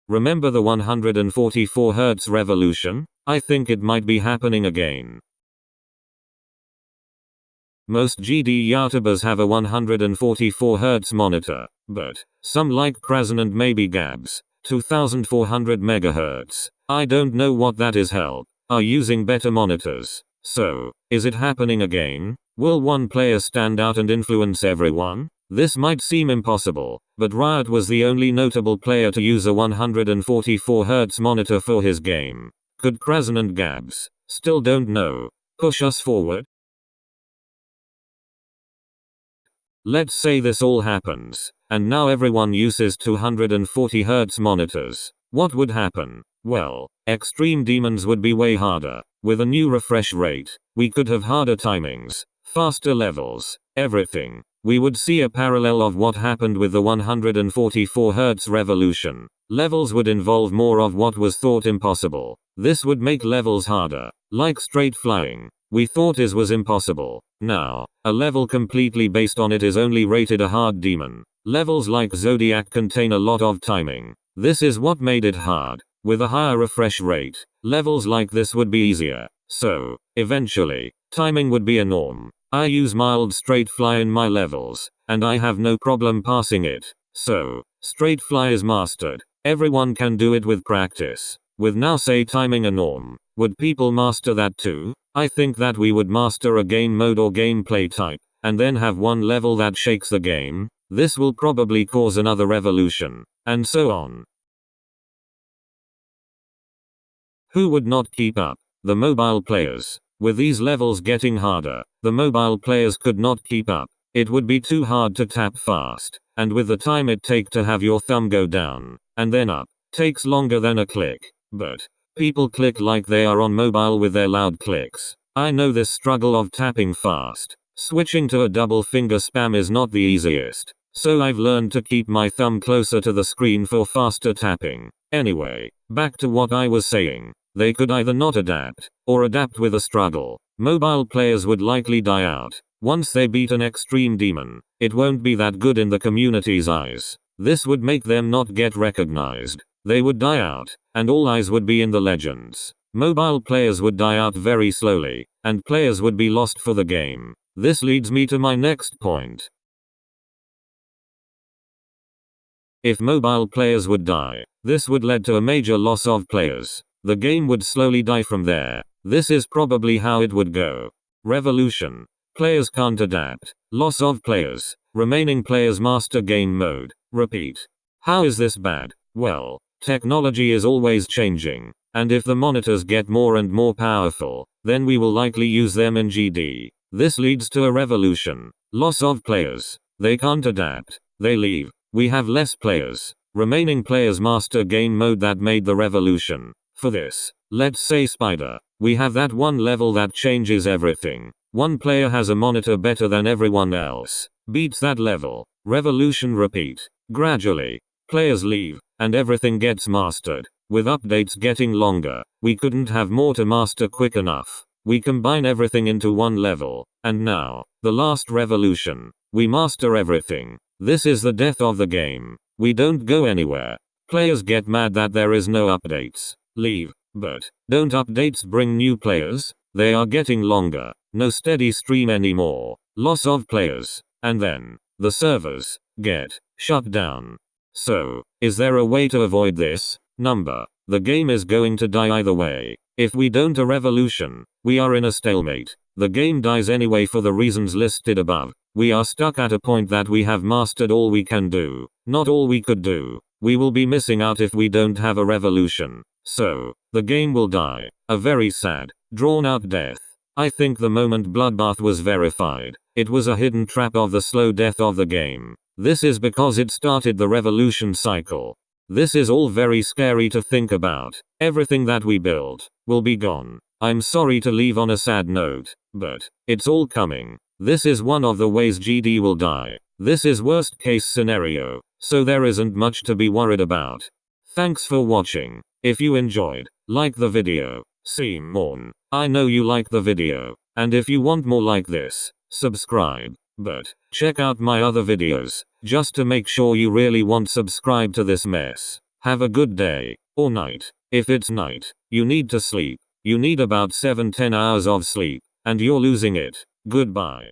Remember the 144 Hz revolution? I think it might be happening again. Most GD YouTubers have a 144 Hz monitor, but some like Krazen and maybe Gabs, 2400 MHz. I don't know what that is hell, are using better monitors. So, is it happening again? Will one player stand out and influence everyone? This might seem impossible, but Riot was the only notable player to use a 144 Hz monitor for his game. Could Krazen and Gabs? Still don't know. Push us forward? Let's say this all happens, and now everyone uses 240 Hz monitors. What would happen? Well, extreme demons would be way harder. With a new refresh rate, we could have harder timings, faster levels, everything. We would see a parallel of what happened with the 144 Hz revolution. Levels would involve more of what was thought impossible. This would make levels harder, like straight flying. We thought it was impossible. Now, a level completely based on it is only rated a hard demon. Levels like Zodiac contain a lot of timing. This is what made it hard. With a higher refresh rate, levels like this would be easier. So, eventually, timing would be a norm. I use mild straight fly in my levels, and I have no problem passing it. So, straight fly is mastered. Everyone can do it with practice. With now say timing a norm, would people master that too? I think that we would master a game mode or gameplay type, and then have one level that shakes the game. This will probably cause another revolution, and so on. Who would not keep up? The mobile players. With these levels getting harder, the mobile players could not keep up. It would be too hard to tap fast, and with the time it take to have your thumb go down, and then up, takes longer than a click. But people click like they are on mobile with their loud clicks. I know this struggle of tapping fast. Switching to a double finger spam is not the easiest. So I've learned to keep my thumb closer to the screen for faster tapping. Anyway, back to what I was saying. They could either not adapt, or adapt with a struggle. Mobile players would likely die out. Once they beat an extreme demon, it won't be that good in the community's eyes. This would make them not get recognized. They would die out, and all eyes would be in the legends. Mobile players would die out very slowly, and players would be lost for the game. This leads me to my next point. If mobile players would die, this would lead to a major loss of players. The game would slowly die from there. This is probably how it would go. Revolution. Players can't adapt. Loss of players. Remaining players master game mode. Repeat. How is this bad? Well, technology is always changing, and if the monitors get more and more powerful, then we will likely use them in GD. This leads to a revolution. Loss of players. They can't adapt. They leave. We have less players. Remaining players master game mode that made the revolution. For this, let's say Spider. We have that one level that changes everything. One player has a monitor better than everyone else. Beats that level. Revolution repeat. Gradually, players leave, and everything gets mastered. With updates getting longer, we couldn't have more to master quick enough. We combine everything into one level, and now, the last revolution. We master everything. This is the death of the game. We don't go anywhere. Players get mad that there is no updates. Leave. But, don't updates bring new players? They are getting longer. No steady stream anymore. Loss of players. And then, the servers get shut down. So, is there a way to avoid this? The game is going to die either way. If we don't a revolution, we are in a stalemate. The game dies anyway for the reasons listed above. We are stuck at a point that we have mastered all we can do. Not all we could do. We will be missing out if we don't have a revolution. So, the game will die. A very sad, drawn-out death. I think the moment Bloodbath was verified, it was a hidden trap of the slow death of the game. This is because it started the revolution cycle. This is all very scary to think about. Everything that we built will be gone. I'm sorry to leave on a sad note, but it's all coming. This is one of the ways GD will die. This is worst case scenario, so there isn't much to be worried about. Thanks for watching. If you enjoyed, like the video. See more. I know you like the video, and if you want more like this, subscribe. But, check out my other videos, just to make sure you really want subscribe to this mess. Have a good day. Or night. If it's night, you need to sleep. You need about 7-10 hours of sleep, and you're losing it. Goodbye.